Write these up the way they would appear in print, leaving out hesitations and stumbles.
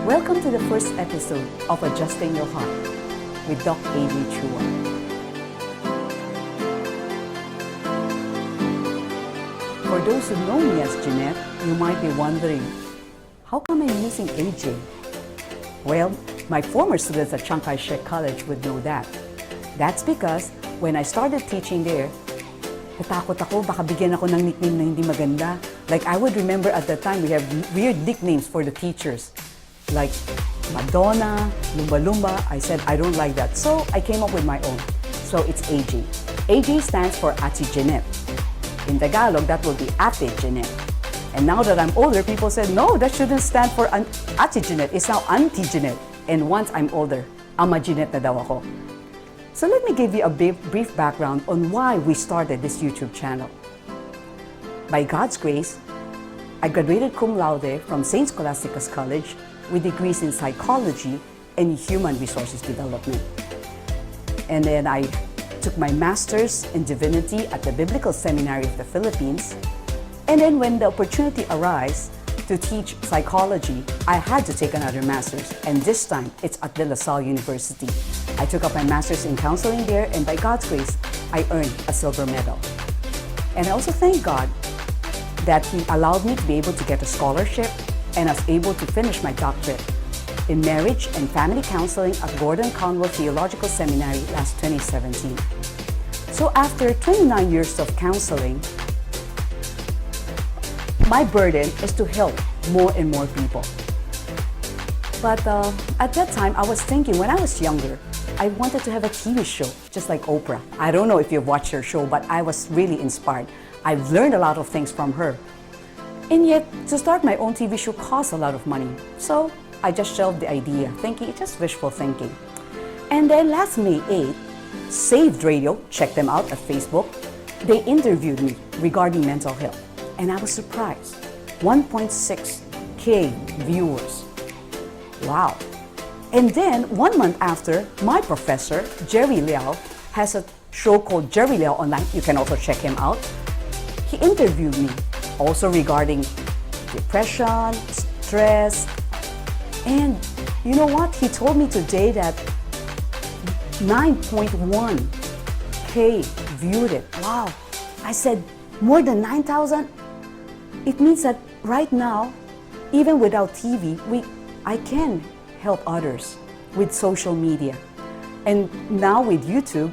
Welcome to the first episode of Adjusting Your Heart with Doc A.J. Chua. For those who know me as Jeanette, you might be wondering, how come I'm using AJ? Well, my former students at Chiang Kai-shek College would know that. That's because when I started teaching there, natakot ako, baka bigyan ako ng nickname na hindi maganda. Like I would remember at the time, we have weird nicknames for the teachers. Like Madonna, Lumba Lumba. I said, I don't like that. So I came up with my own. So it's AJ. AJ stands for Ati Jeanette. In Tagalog, that will be Ate Jeanette. And now that I'm older, people said, no, that shouldn't stand for Ate Jeanette. It's now Auntie Jeanette. And once I'm older, Ama Jeanette na daw ako. So let me give you a brief background on why we started this YouTube channel. By God's grace, I graduated cum laude from St. Scholastica's College with degrees in psychology and human resources development. And then I took my master's in divinity at the Biblical Seminary of the Philippines. And then when the opportunity arose to teach psychology, I had to take another master's, and this time it's at De La Salle University. I took up my master's in counseling there, and by God's grace, I earned a silver medal. And I also thank God that He allowed me to be able to get a scholarship, and I was able to finish my doctorate in marriage and family counseling at Gordon Conwell Theological Seminary last 2017. So after 29 years of counseling, my burden is to help more and more people. But at that time, I was thinking, when I was younger, I wanted to have a TV show, just like Oprah. I don't know if you've watched her show, but I was really inspired. I've learned a lot of things from her. And yet, to start my own TV show costs a lot of money. So I just shelved the idea, thinking it's just wishful thinking. And then last May 8th, Saved Radio, check them out at Facebook, they interviewed me regarding mental health. And I was surprised. 1.6K viewers. Wow. And then 1 month after, my professor, Jerry Liao, has a show called Jerry Liao Online. You can also check him out. He interviewed me also regarding depression, stress, and you know what? He told me today that 9.1K viewed it. Wow. I said, more than 9,000? It means that right now, even without TV, I can help others with social media. And now with YouTube,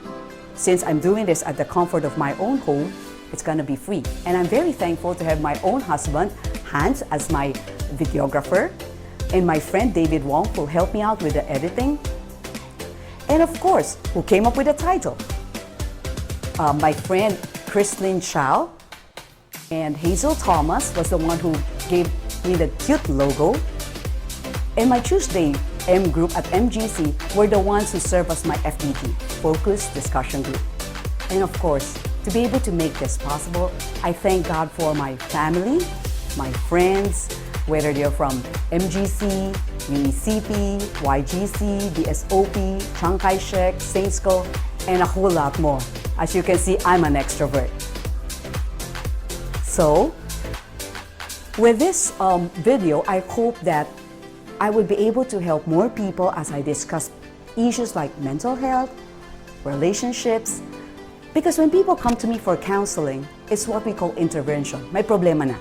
since I'm doing this at the comfort of my own home, it's gonna be free. And I'm very thankful to have my own husband, Hans, as my videographer, and my friend David Wong, who helped me out with the editing. And of course, who came up with the title? My friend Christine Chow and Hazel Thomas was the one who gave me the cute logo. And my Tuesday M group at MGC were the ones who serve as my FDG, Focus Discussion Group. And of course, to be able to make this possible, I thank God for my family, my friends, whether they're from MGC, UniCP, YGC, DSOP, Chiang Kai-shek, St. Scho, and a whole lot more. As you can see, I'm an extrovert. So, with this video, I hope that I will be able to help more people as I discuss issues like mental health, relationships, because when people come to me for counseling, it's what we call intervention. May problema na.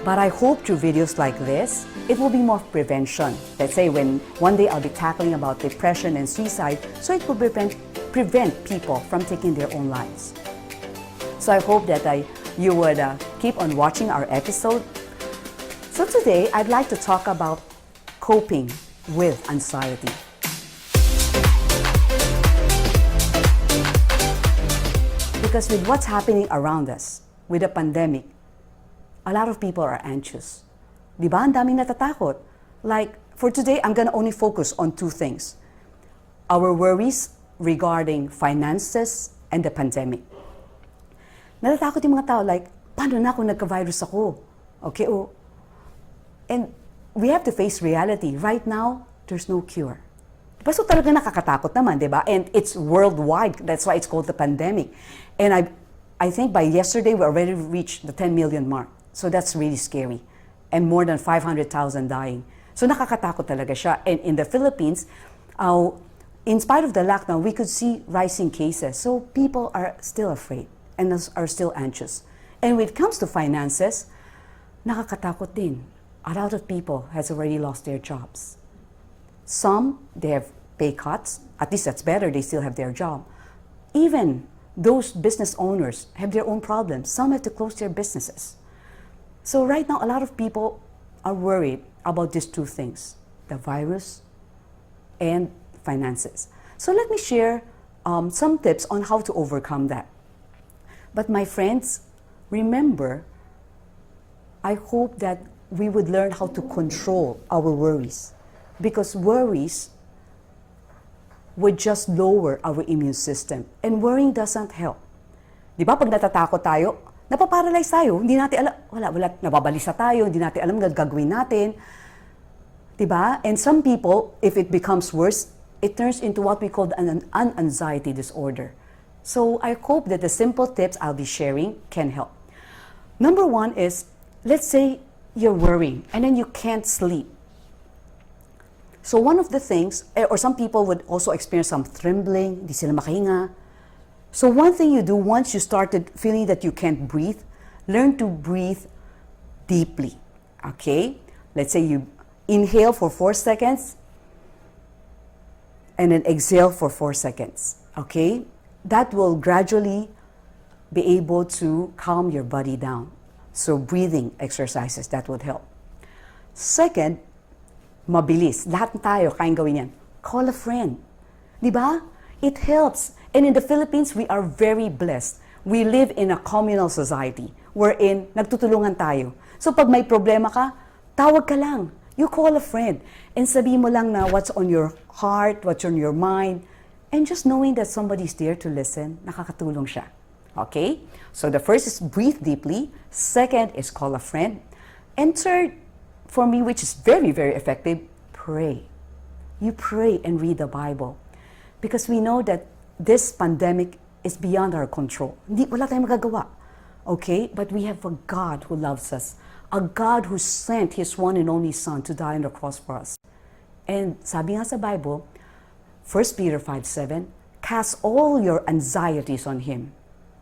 But I hope through videos like this, it will be more prevention. Let's say when one day I'll be tackling about depression and suicide, so it will prevent people from taking their own lives. So I hope that you would keep on watching our episode. So today, I'd like to talk about coping with anxiety. Because with what's happening around us, with the pandemic, a lot of people are anxious. Di ba? Ang daming natatakot. Like, for today, I'm gonna only focus on two things. Our worries regarding finances and the pandemic. Natatakot yung mga tao, like, paano na kung nagka-virus ako? Okay, oh. And we have to face reality. Right now, there's no cure. Diba? So talaga nakakatakot naman, di ba? And it's worldwide. That's why it's called the pandemic. And I think by yesterday, we already reached the 10 million mark. So that's really scary. And more than 500,000 dying. So nakakatakot talaga siya. And in the Philippines, in spite of the lockdown, we could see rising cases. So people are still afraid and are still anxious. And when it comes to finances, nakakatakot din. A lot of people has already lost their jobs. Some, they have pay cuts. At least that's better, they still have their job. Even those business owners have their own problems. Some have to close their businesses. So right now, a lot of people are worried about these two things, the virus and finances. So let me share some tips on how to overcome that. But my friends, remember, I hope that we would learn how to control our worries, because worries would just lower our immune system, and worrying doesn't help. Di ba, pag natatakot tayo, napaparalyze tayo, hindi natin alam, wala, nababalisa tayo, hindi natin alam ang gagawin natin. Di ba? And some people, if it becomes worse, it turns into what we call an anxiety disorder. So I hope that the simple tips I'll be sharing can help. Number one is, let's say you're worrying and then you can't sleep. So one of the things, or some people would also experience some trembling, hindi sila makahinga. So one thing you do once you started feeling that you can't breathe, learn to breathe deeply, okay? Let's say you inhale for 4 seconds and then exhale for 4 seconds, okay? That will gradually be able to calm your body down. So breathing exercises, that would help. Second, mabilis. Lahat tayo kayang gawin yan. Call a friend. Di ba? It helps. And in the Philippines, we are very blessed. We live in a communal society wherein nagtutulungan tayo. So pag may problema ka, tawag ka lang. You call a friend. And sabihin mo lang na what's on your heart, what's on your mind. And just knowing that somebody's there to listen, nakakatulong siya. Okay? So the first is breathe deeply. Second is call a friend. And third, for me, which is very, very effective, pray. You pray and read the Bible. Because we know that this pandemic is beyond our control. Wala tayong magagawa. Okay? But we have a God who loves us. A God who sent His one and only Son to die on the cross for us. And sabi nga sa Bible, 1 Peter 5:7, cast all your anxieties on Him,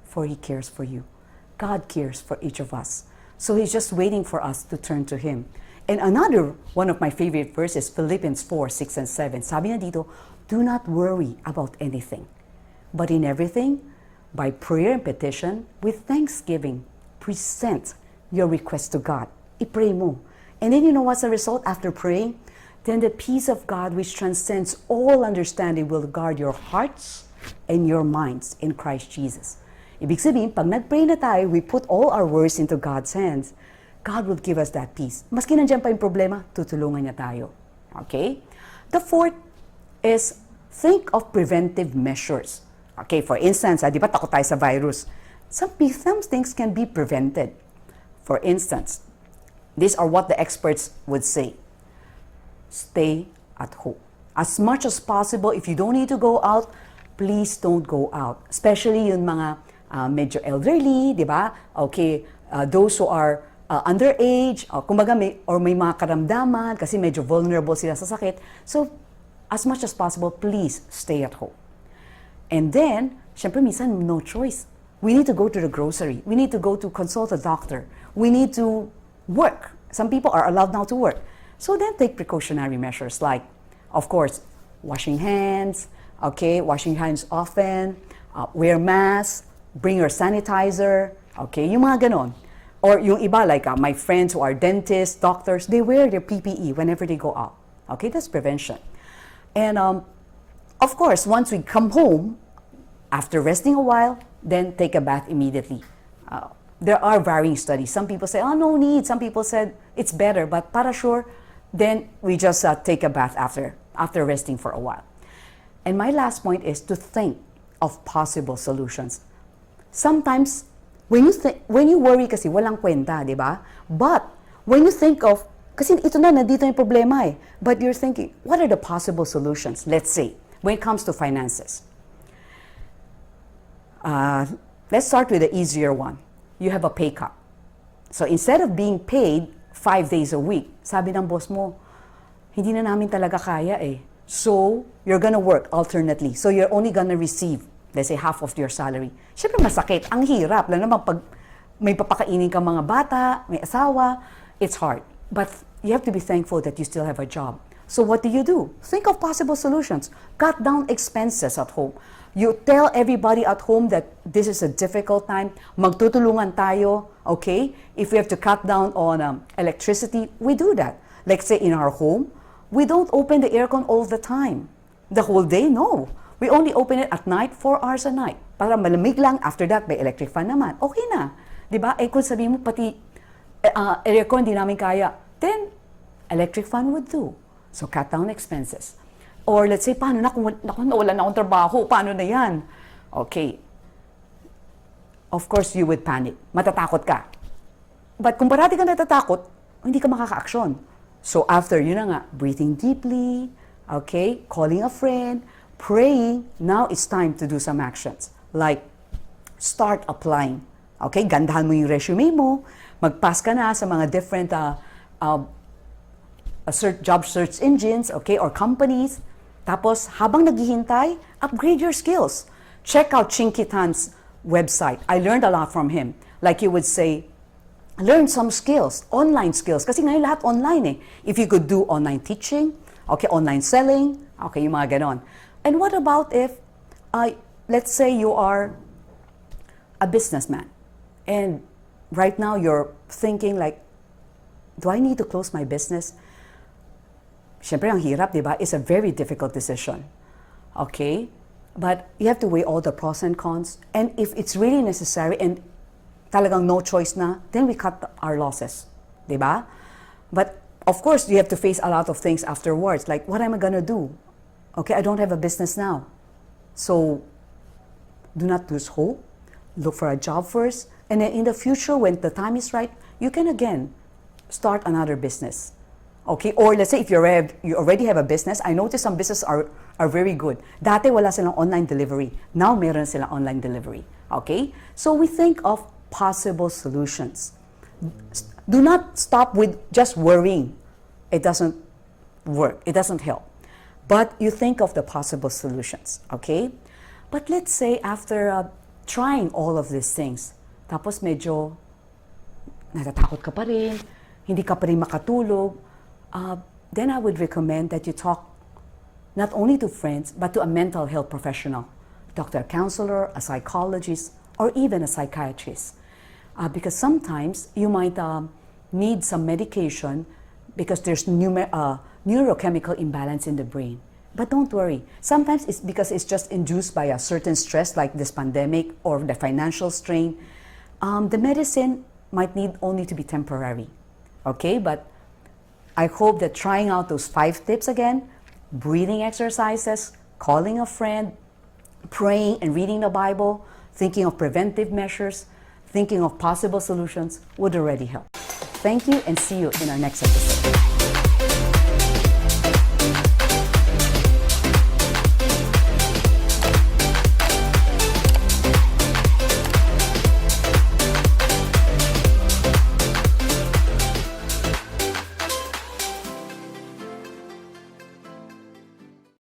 for He cares for you. God cares for each of us. So He's just waiting for us to turn to Him. And another one of my favorite verses, Philippians 4:6 and 7. Sabi na dito, do not worry about anything, but in everything, by prayer and petition, with thanksgiving, present your request to God. I-pray mo. And then you know what's the result after praying? Then the peace of God, which transcends all understanding, will guard your hearts and your minds in Christ Jesus. Ibig sabihin, pag nag-pray na tayo, we put all our worries into God's hands, God will give us that peace. Maski nandiyan pa yung problema, tutulungan niya tayo. Okay? The fourth is think of preventive measures. Okay, for instance, di ba takot tayo sa virus? Some things can be prevented. For instance, these are what the experts would say. Stay at home. As much as possible, if you don't need to go out, please don't go out. Especially yung mga medyo elderly, di ba? Okay, those who are underage, kumbaga may mga karamdaman kasi medyo vulnerable sila sa sakit. So, as much as possible, please stay at home. And then, syempre minsan no choice. We need to go to the grocery. We need to go to consult a doctor. We need to work. Some people are allowed now to work. So then take precautionary measures like, of course, washing hands, okay, washing hands often, wear masks, bring your sanitizer, okay, yung mga ganon. Or yung iba, like my friends who are dentists, doctors, they wear their PPE whenever they go out. Okay, that's prevention. And of course, once we come home, after resting a while, then take a bath immediately. There are varying studies. Some people say, oh, no need. Some people said it's better, but para sure, then we just take a bath after resting for a while. And my last point is to think of possible solutions. Sometimes, when you worry kasi walang kwenta, di ba? But when you think of, kasi ito na, nandito yung problema eh. But you're thinking, what are the possible solutions? Let's say, when it comes to finances. Let's start with the easier one. You have a pay cut. So instead of being paid 5 days a week, sabi ng boss mo, hindi na namin talaga kaya eh. So, you're gonna work alternately. So, you're only gonna receive, let's say, half of your salary. Siyempre, masakit. Ang hirap. Lalo naman pag may papakainin ka mga bata, may asawa, it's hard. But you have to be thankful that you still have a job. So, what do? Think of possible solutions. Cut down expenses at home. You tell everybody at home that this is a difficult time. Magtutulungan tayo, okay? If we have to cut down on electricity, we do that. Like say in our home, we don't open the aircon all the time. The whole day, no. We only open it at night, 4 hours a night. Para malamig lang, after that, may electric fan naman. Okay na. Diba? Eh kung sabihin mo, pati aircon, di namin kaya, then electric fan would do. So cut down expenses. Or let's say, paano na kung nawalan na akong trabaho? Paano na yan? Okay. Of course, you would panic. Matatakot ka. But kung parati ka natatakot, hindi ka makaka-aksyon. So after, yun na nga, breathing deeply, okay, calling a friend, praying, now it's time to do some actions. Like, start applying. Okay, gandahan mo yung resume mo, mag-pass ka na sa mga different job search engines, okay, or companies. Tapos, habang naghihintay, upgrade your skills. Check out Chinkitan's website. I learned a lot from him. Like he would say, learn some skills, online skills. Kasi ngayon lahat online eh. If you could do online teaching, okay, online selling, okay, yung mga ganon. And what about if, let's say you are a businessman. And right now you're thinking like, do I need to close my business? Siyempre, ang hirap, di ba? It's a very difficult decision. Okay? But you have to weigh all the pros and cons. And if it's really necessary and talagang no choice na, then we cut our losses. Di ba? But, of course, you have to face a lot of things afterwards. Like, what am I gonna do? Okay, I don't have a business now. So, do not lose hope. Look for a job first. And then in the future, when the time is right, you can again start another business. Okay, or let's say if you already have a business, I notice some businesses are very good. Dati wala silang online delivery. Now meron silang online delivery. Okay? So we think of possible solutions. Do not stop with just worrying. It doesn't work. It doesn't help. But you think of the possible solutions. Okay? But let's say after trying all of these things, tapos medyo natatakot ka pa rin, hindi ka pa rin makatulog, then I would recommend that you talk not only to friends, but to a mental health professional. Talk to a counselor, a psychologist, or even a psychiatrist. Because sometimes you might need some medication because there's neurochemical imbalance in the brain. But don't worry. Sometimes it's because it's just induced by a certain stress like this pandemic or the financial strain. The medicine might need only to be temporary. Okay, but I hope that trying out those 5 tips again, breathing exercises, calling a friend, praying and reading the Bible, thinking of preventive measures, thinking of possible solutions would already help. Thank you and see you in our next episode.